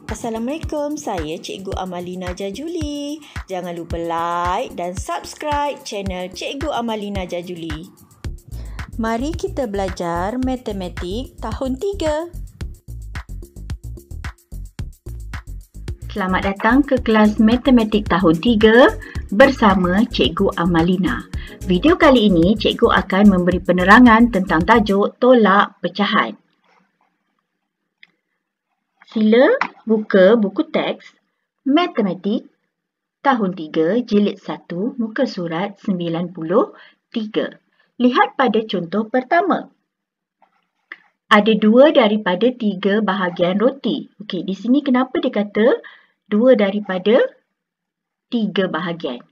Assalamualaikum, saya Cikgu Amalina Jajuli. Jangan lupa like dan subscribe channel Cikgu Amalina Jajuli. Mari kita belajar matematik tahun 3. Selamat datang ke kelas matematik tahun 3 bersama Cikgu Amalina. Video kali ini Cikgu akan memberi penerangan tentang tajuk tolak pecahan. Sila buka buku teks Matematik tahun 3 jilid 1 muka surat 93. Lihat pada contoh pertama. Ada 2 daripada 3 bahagian roti. Okey, di sini kenapa dia kata 2 daripada 3 bahagian?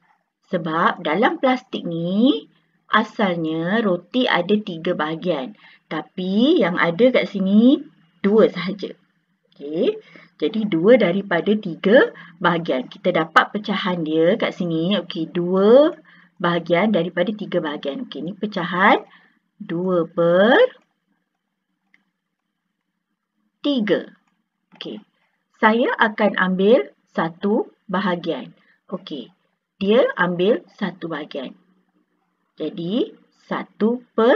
Sebab dalam plastik ni asalnya roti ada 3 bahagian. Tapi yang ada kat sini 2 sahaja. Okey, jadi 2 daripada 3 bahagian. Kita dapat pecahan dia kat sini. Okey, 2 bahagian daripada 3 bahagian. Okey, ni pecahan 2 per 3. Okey, saya akan ambil 1 bahagian. Okey, dia ambil 1 bahagian. Jadi, 1 per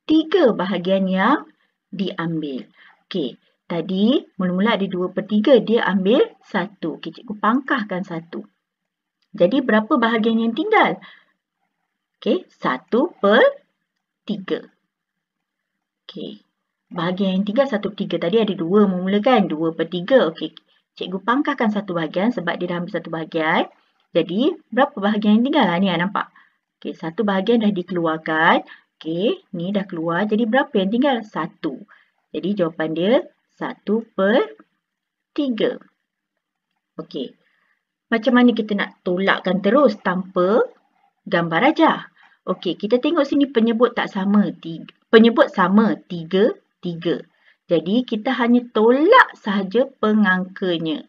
3 bahagian yang diambil. Okey. Tadi, mula-mula ada 2 per 3. Dia ambil 1. Okay, cikgu pangkahkan 1. Jadi, berapa bahagian yang tinggal? Okay, 1 per 3. Okay. Bahagian yang tinggal 1 per 3. Tadi ada 2 mula kan? 2 per 3. Okay. Cikgu pangkahkan 1 bahagian sebab dia dah ambil 1 bahagian. Jadi, berapa bahagian yang tinggal? Ni nampak. Okay, 1 bahagian dah dikeluarkan. Okay, ni dah keluar. Jadi, berapa yang tinggal? 1. Jadi, jawapan dia 1 per 3. Okey. Macam mana kita nak tolakkan terus tanpa gambar rajah? Okey, kita tengok sini penyebut tak sama. Penyebut sama 3, 3. Jadi, kita hanya tolak sahaja pengangkanya.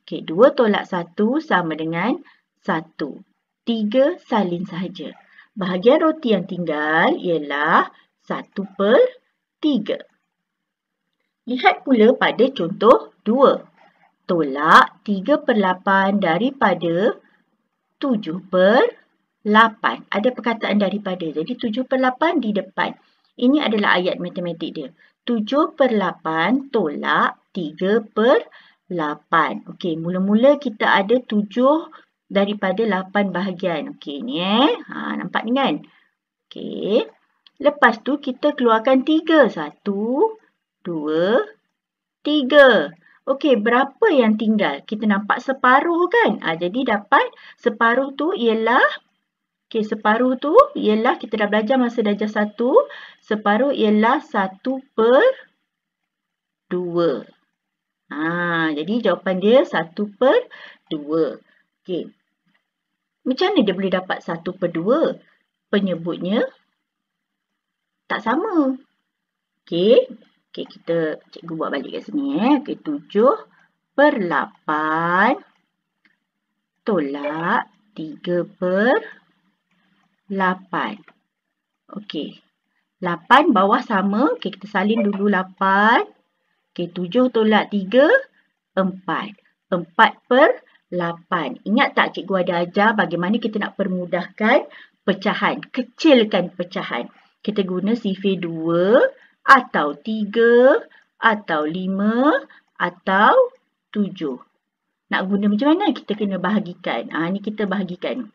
Okey, 2 tolak 1 sama dengan 1. 3 salin sahaja. Bahagian roti yang tinggal ialah 1 per 3. Lihat pula pada contoh 2. Tolak 3 per 8 daripada 7 per 8. Ada perkataan daripada. Jadi 7 per 8 di depan. Ini adalah ayat matematik dia. 7 per 8 tolak 3 per 8. Okey, mula-mula kita ada 7 daripada 8 bahagian. Okey, ni nampak ni kan? Okey. Lepas tu kita keluarkan 3. 1, 2, 3. Okey, berapa yang tinggal? Kita nampak separuh kan? Jadi dapat separuh tu ialah, okey, separuh tu ialah, kita dah belajar masa darjah 1, separuh ialah 1 per 2. Jadi jawapan dia 1 per 2. Okey. Macam mana dia boleh dapat 1 per 2? Penyebutnya tak sama. Okey. Okey, cikgu buat balik kat sini. Okey, 7 per 8 tolak 3 per 8. Okey, 8 bawah sama. Okey, kita salin dulu 8. Okey, 7 tolak 3, 4. 4 per 8. Ingat tak cikgu ada ajar bagaimana kita nak permudahkan pecahan. Kecilkan pecahan. Kita guna sifir 2. Atau 3, atau 5, atau 7. Nak guna macam mana? Kita kena bahagikan. Ni kita bahagikan.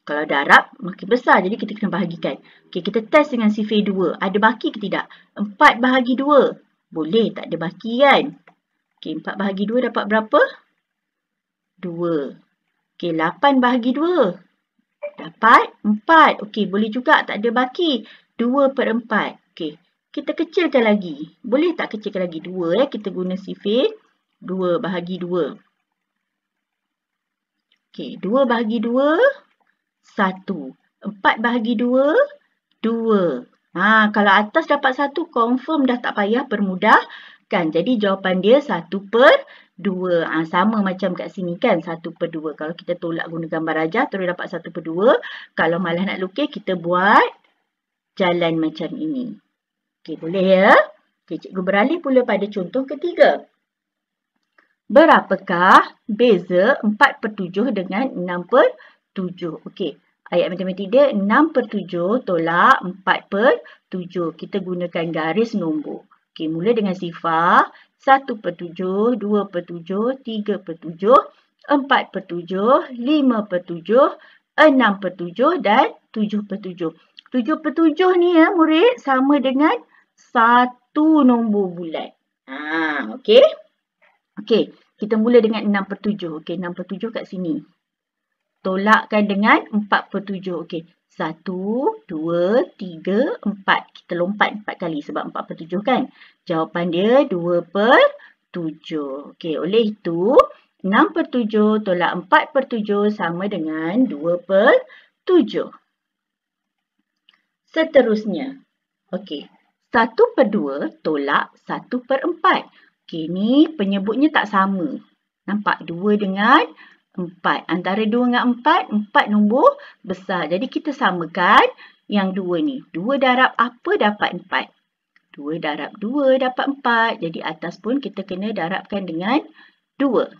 Kalau darab, makin besar. Jadi kita kena bahagikan. Okey, kita test dengan sifir 2. Ada baki ke tidak? 4 bahagi 2. Boleh, tak ada baki kan? Okey, 4 bahagi 2 dapat berapa? 2. Okey, 8 bahagi 2. Dapat 4. Okey, boleh juga tak ada baki. 2 per 4. Okey, kita kecilkan lagi. Boleh tak kecilkan lagi? 2 kita guna sifir 2 bahagi 2. Okey, 2 bahagi 2, 1. 4 bahagi 2, 2. Kalau atas dapat 1, confirm dah tak payah permudahkan. Jadi jawapan dia 1 per 2. Sama macam kat sini kan, 1 per 2. Kalau kita tolak guna gambar rajah, terus dapat 1 per 2. Kalau malah nak lukis, kita buat jalan macam ini. Okey, boleh ya? Okey, cikgu beralih pula pada contoh ketiga. Berapakah beza 4/7 dengan 6/7? Okey, ayat matematik dia 6/7 tolak 4/7. Kita gunakan garis nombor. Okey, mula dengan sifar 1/7, 2/7, 3/7, 4/7, 5/7, 6/7 dan 7/7. 7/7 ni ya murid sama dengan satu nombor bulat. Okey. Okey, kita mula dengan 6/7. Okey, 6/7 kat sini. Tolakkan dengan 4/7. Okey, 1, 2, 3, 4. Kita lompat 4 kali sebab 4/7 kan. Jawapan dia 2/7. Okey, oleh itu 6/7 tolak 4/7 sama dengan 2/7. Seterusnya. Okey, 1/2 tolak 1/4. Okey, ni penyebutnya tak sama. Nampak? 2 dengan 4. Antara 2 dengan 4, 4 nombor besar. Jadi kita samakan yang 2 ni. 2 darab apa dapat 4? 2 darab 2 dapat 4. Jadi atas pun kita kena darabkan dengan 2.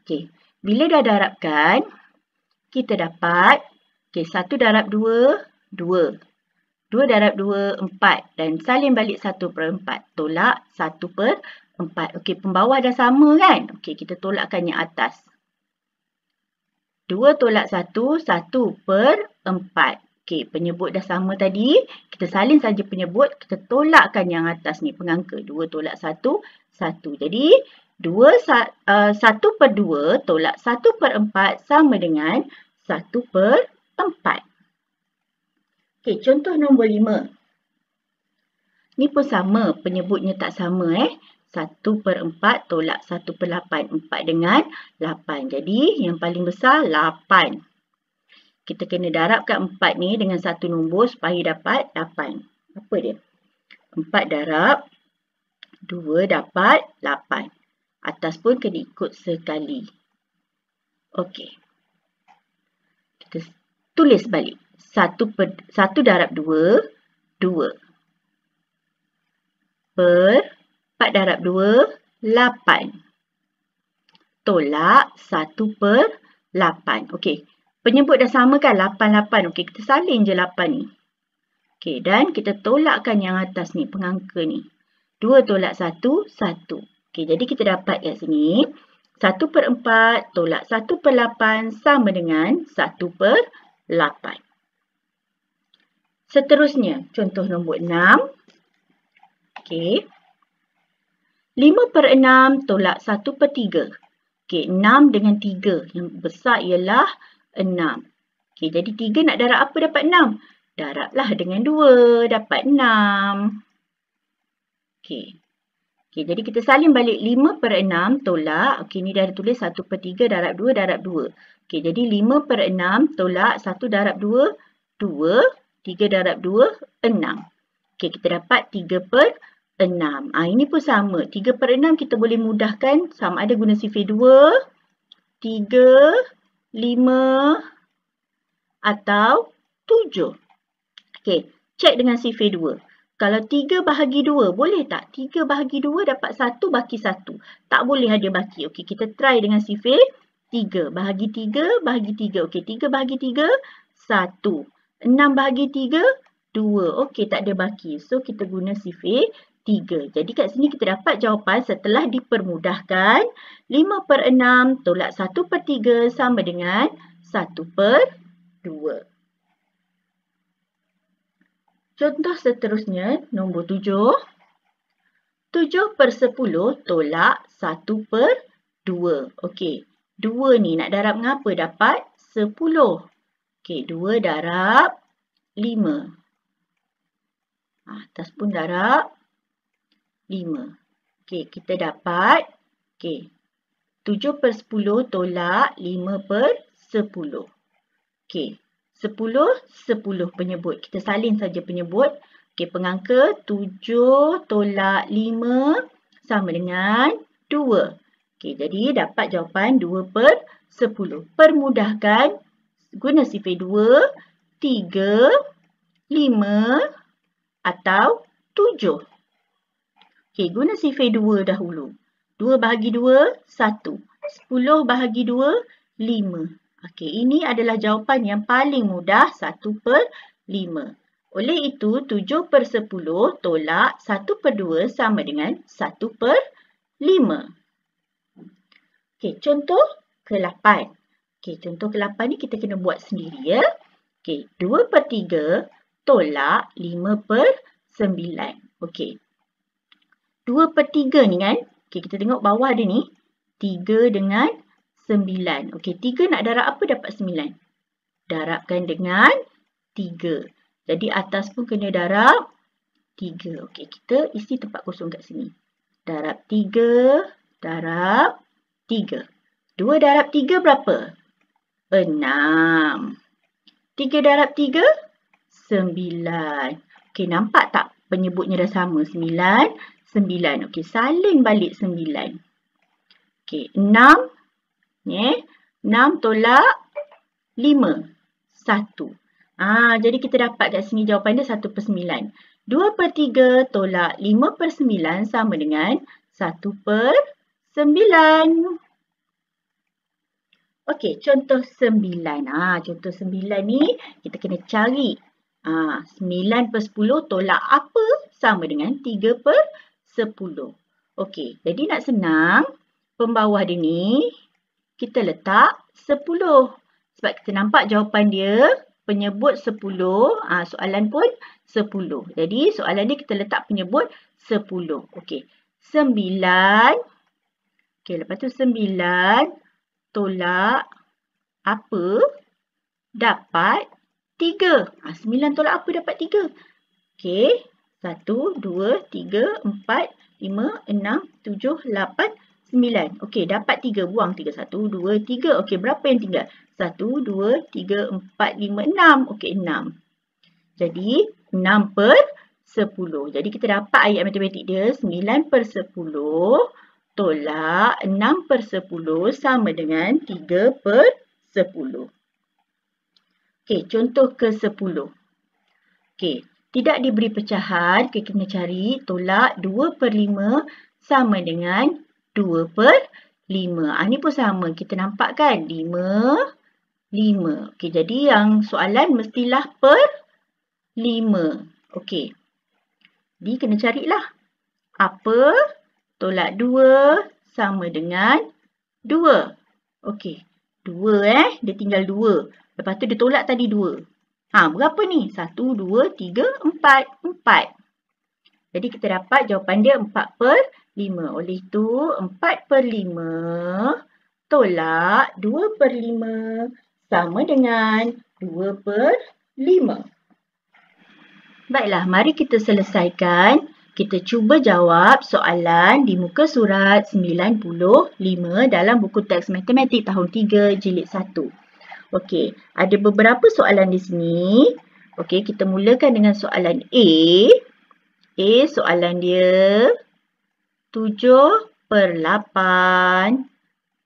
Okey, bila dah darabkan, kita dapat 1 darab 2, 2. 2 darab 2, 4. Dan salin balik 1/4. Tolak 1/4. Okey, pembawah dah sama kan? Okey, kita tolakkan yang atas. 2 tolak 1, 1/4. Okey, penyebut dah sama tadi. Kita salin saja penyebut. Kita tolakkan yang atas ni, pengangka. 2 tolak 1, 1. Jadi, 1/2 tolak 1/4 sama dengan 1/4. Okey, contoh nombor 5. Ni pun sama, penyebutnya tak sama 1/4 tolak 1/8. 4 dengan 8. Jadi, yang paling besar 8. Kita kena darabkan 4 ni dengan satu nombor supaya dapat 8. Apa dia? 4 darab 2 dapat 8. Atas pun kena ikut sekali. Okey. Kita tulis balik. 1 darab 2, 2. 4 darab 2, 8. Tolak 1/8. Okey. Penyebut dah sama kan? 8, 8. Okey, kita salin je 8 ni. Okey, dan kita tolakkan yang atas ni, pengangka ni. 2 tolak 1, 1. Okey, jadi kita dapat kat sini. 1/4 tolak 1/8 sama dengan 1/8. Seterusnya, contoh nombor 6. Okey. 5/6 tolak 1/3. Okey, 6 dengan 3. Yang besar ialah 6. Okey, jadi 3 nak darab apa dapat 6? Darablah dengan 2. Dapat 6. Okey. Okey, jadi kita salin balik 5/6 tolak. Okey, ni dah tulis 1/3 darab 2 darab 2. Okey, jadi 5/6 tolak 1 darab 2, 2. 3 darab 2, 6. Okey, kita dapat 3/6. Ini pun sama. 3/6 kita boleh mudahkan sama ada guna sifir 2, 3, 5 atau 7. Okey, cek dengan sifir 2. Kalau 3 bahagi 2, boleh tak? 3 bahagi 2 dapat 1 baki 1. Tak boleh ada baki. Okey, kita try dengan sifir 3. Bahagi 3, bahagi 3. Okey, 3 bahagi 3, 1. 6 bahagi 3, 2. Okey, tak ada baki. So, kita guna sifir 3. Jadi, kat sini kita dapat jawapan setelah dipermudahkan. 5/6 tolak 1/3 sama dengan 1/2. Contoh seterusnya, nombor 7. 7/10 tolak 1/2. Okey, 2 ni nak darab dengan apa? Dapat 10. Okey, 2 darab 5. Atas pun darab 5. Okey, kita dapat 7/10 tolak 5/10. Okey, 10 penyebut. Kita salin saja penyebut. Okey, pengangka 7 tolak 5 sama dengan 2. Okey, jadi dapat jawapan 2/10. Permudahkan. Guna sifir 2, 3, 5 atau 7. Okey, guna sifir 2 dahulu. 2 bahagi 2, 1. 10 bahagi 2, 5. Okey, ini adalah jawapan yang paling mudah, 1/5. Oleh itu, 7/10 tolak 1/2 sama dengan 1/5. Okey, contoh ke-8. Okey, contoh ke-8 ni kita kena buat sendiri ya. Okey, 2/3 tolak 5/9. Okey. 2/3 ni kan. Okey, kita tengok bawah dia ni. 3 dengan 9. Okey, 3 nak darab apa dapat 9? Darabkan dengan 3. Jadi atas pun kena darab 3. Okey, kita isi tempat kosong kat sini. Darab 3, darab 3. 2 darab 3 berapa? 6. 3 darab 3, 9. Okey, nampak tak penyebutnya dah sama? 9, 9. Okey, salin balik 9. Okey, 6. 6 tolak 5. 1. Jadi kita dapat kat sini jawapan dia 1/9. 2/3 tolak 5/9 sama dengan 1/9. Okey, contoh 9. Contoh 9 ni kita kena cari. 9/10 tolak apa sama dengan 3/10. Okey, jadi nak senang, pembawah dia ni kita letak 10. Sebab kita nampak jawapan dia penyebut 10. Soalan pun 10. Jadi soalan ni kita letak penyebut 10. Okey, 9. Okey, lepas tu 9 tolak apa dapat 3. 9 tolak apa dapat 3? Okey, 1, 2, 3, 4, 5, 6, 7, 8, 9. Okey, dapat 3. Buang 3. 1, 2, 3. Okey, berapa yang tinggal? 1, 2, 3, 4, 5, 6. Okey, 6. Jadi, 6/10. Jadi, kita dapat ayat matematik dia 9/10 tolak 6/10 sama dengan 3/10. Okey, contoh ke-10. Okey, tidak diberi pecahan. Kita kena cari tolak 2/5 sama dengan 2/5. Ini pun sama. Kita nampak kan? 5, 5. Okey, jadi yang soalan mestilah per 5. Okey. Jadi kena carilah. Apa tolak 2 sama dengan 2? Okey. 2 dia tinggal 2. Lepas tu dia tolak tadi 2. Berapa ni? 1, 2, 3, 4. 4. Jadi kita dapat jawapan dia 4/5. Oleh itu 4/5 tolak 2/5 sama dengan 2/5. Baiklah, mari kita selesaikan. Kita cuba jawab soalan di muka surat 95 dalam buku teks matematik tahun 3 jilid 1. Okey, ada beberapa soalan di sini. Okey, kita mulakan dengan soalan A. Soalan dia 7/8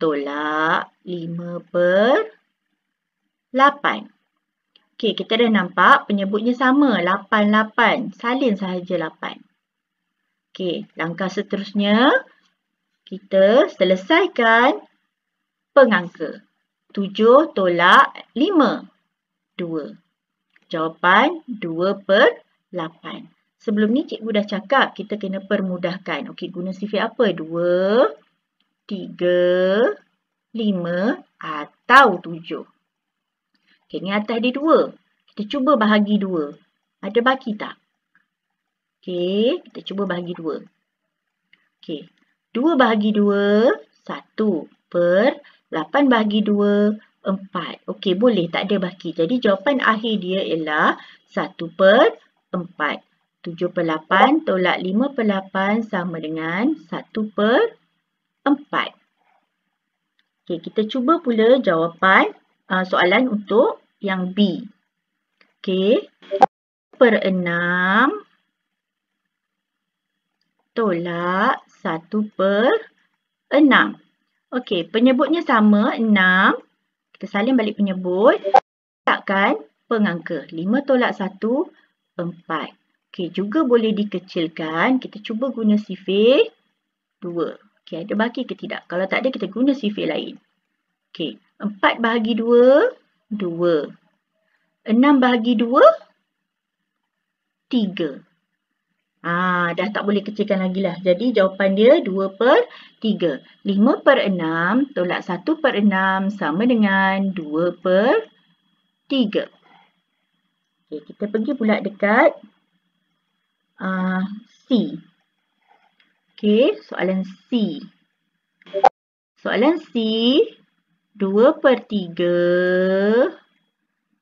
tolak 5/8. Okey, kita dah nampak penyebutnya sama. 8. Salin sahaja 8. Okey, langkah seterusnya kita selesaikan pengangka. 7 tolak 5. 2. Jawapan 2/8. Sebelum ni cikgu dah cakap kita kena permudahkan. Okey, guna sifir apa? 2, 3, 5 atau 7. Okey, ni atas dia 2. Kita cuba bahagi 2. Ada baki tak? Okey, kita cuba bahagi 2. Okey, 2 bahagi 2, 1/8 bahagi 2, 4. Okey, boleh, tak ada baki. Jadi jawapan akhir dia ialah 1/4. 7/8 tolak 5/8 sama dengan 1/4. Okey, kita cuba pula jawapan soalan untuk yang B. Okey, 6 tolak 1/6. Okey, penyebutnya sama, 6. Kita salin balik penyebut. Letakkan pengangka. 5 tolak 1, 4. Okey, juga boleh dikecilkan. Kita cuba guna sifir 2. Okey, ada baki ke tidak? Kalau tak ada, kita guna sifir lain. Okey, 4 bahagi 2, 2. 6 bahagi 2, 3. Dah tak boleh kecilkan lagi lah. Jadi jawapan dia 2/3. 5/6 tolak 1/6 sama dengan 2/3. Okay, kita pergi pula dekat C. Okay, soalan C. Soalan C, 2/3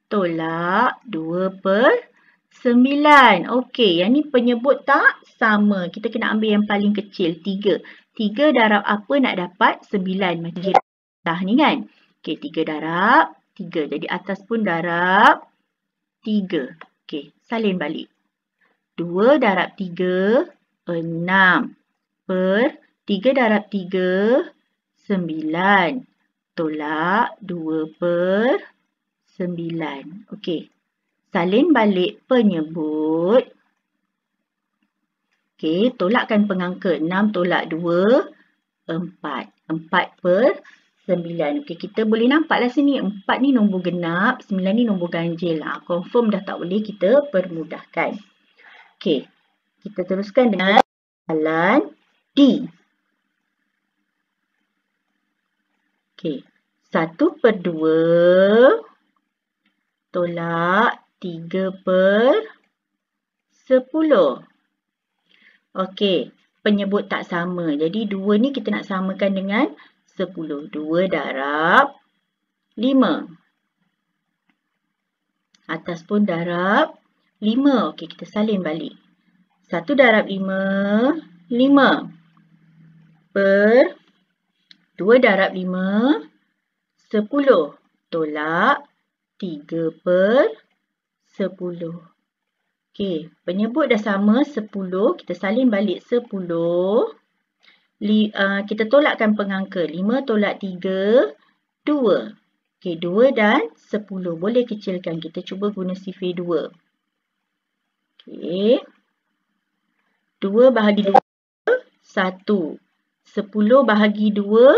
tolak 2/9. Okey, yang ni penyebut tak sama. Kita kena ambil yang paling kecil, 3. 3 darab apa nak dapat 9 macam dah ni kan. Okey, 3 darab 3. Jadi atas pun darab 3. Okey, salin balik. 2 darab 3, 6. Per 3 darab 3, 9. Tolak 2/9. Okey. Salin balik penyebut. Okey, tolakkan pengangka. 6 tolak 2, 4. 4/9. Okey, kita boleh nampaklah sini. 4 ni nombor genap, 9 ni nombor ganjil. Confirm dah tak boleh, kita permudahkan. Okey, kita teruskan dengan soalan D. Okey, 1/2 tolak 3/10. Okey, penyebut tak sama. Jadi 2 ni kita nak samakan dengan 10. 2 darab 5. Atas pun darab 5. Okey, kita salin balik. 1 darab 5, 5. Per 2 darab 5, 10. Tolak 3/10. Okey, penyebut dah sama 10. Kita salin balik 10. Kita tolakkan pengangka. 5 tolak 3, 2. Okey, 2 dan 10. Boleh kecilkan. Kita cuba guna sifir 2. Okey. 2 bahagi 2, 1. 10 bahagi 2,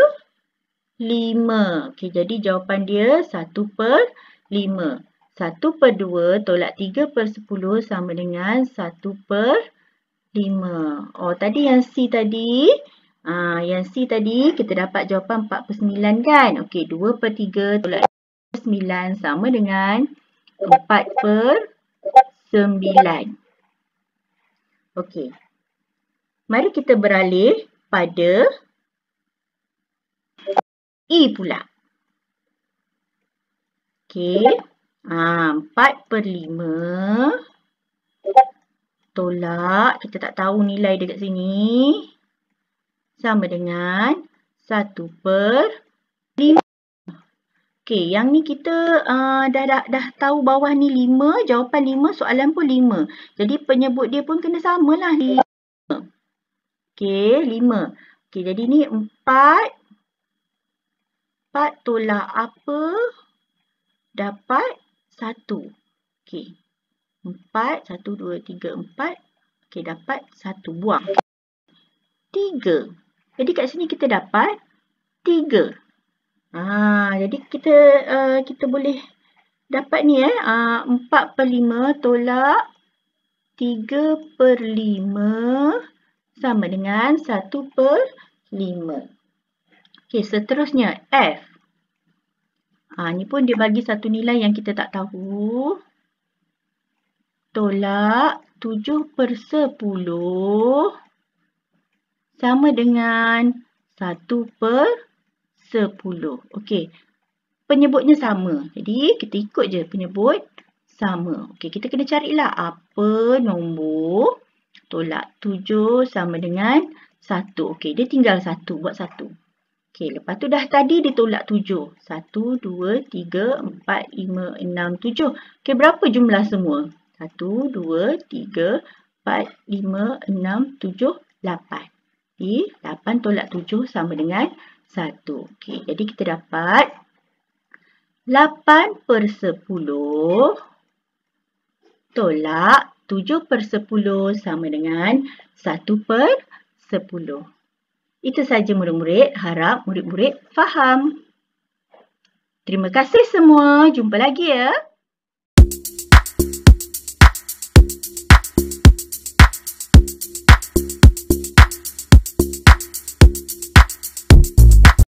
5. Okey, jadi jawapan dia 1/5. 1/2 tolak 3/10 sama dengan 1/5. Oh, tadi yang C tadi. Yang C tadi kita dapat jawapan 4/9 kan? Okey, 2/3 tolak 9 sama dengan 4/9. Okey. Mari kita beralih pada E pula. Okey. 4/5 tolak, kita tak tahu nilai dekat sini, sama dengan 1/5. Okey, yang ni kita dah tahu bawah ni 5, jawapan 5, soalan pun 5. Jadi penyebut dia pun kena samalah 5. Okey, 5. Okey, jadi ni 4. 4 tolak apa? Dapat 1. Okey. 4, 1, 2, 3, 4. Okey, dapat 1. Buang. 3. Jadi kat sini kita dapat 3. Jadi kita boleh dapat ni 4/5 tolak 3/5 sama dengan 1/5. Okey, seterusnya F. Ni pun dia bagi satu nilai yang kita tak tahu. Tolak 7/10 sama dengan 1/10. Okey, penyebutnya sama. Jadi kita ikut je penyebut sama. Okey, kita kena carilah apa nombor tolak 7 sama dengan 1. Okey, dia tinggal 1. Buat 1. Okey, lepas tu dah tadi ditolak 7. 1, 2, 3, 4, 5, 6, 7. Okey, berapa jumlah semua? 1, 2, 3, 4, 5, 6, 7, 8. Jadi, 8 tolak 7 sama dengan 1. Okey, jadi kita dapat 8/10 tolak 7/10 sama dengan 1/10. Itu saja murid-murid. Harap murid-murid faham. Terima kasih semua. Jumpa lagi ya.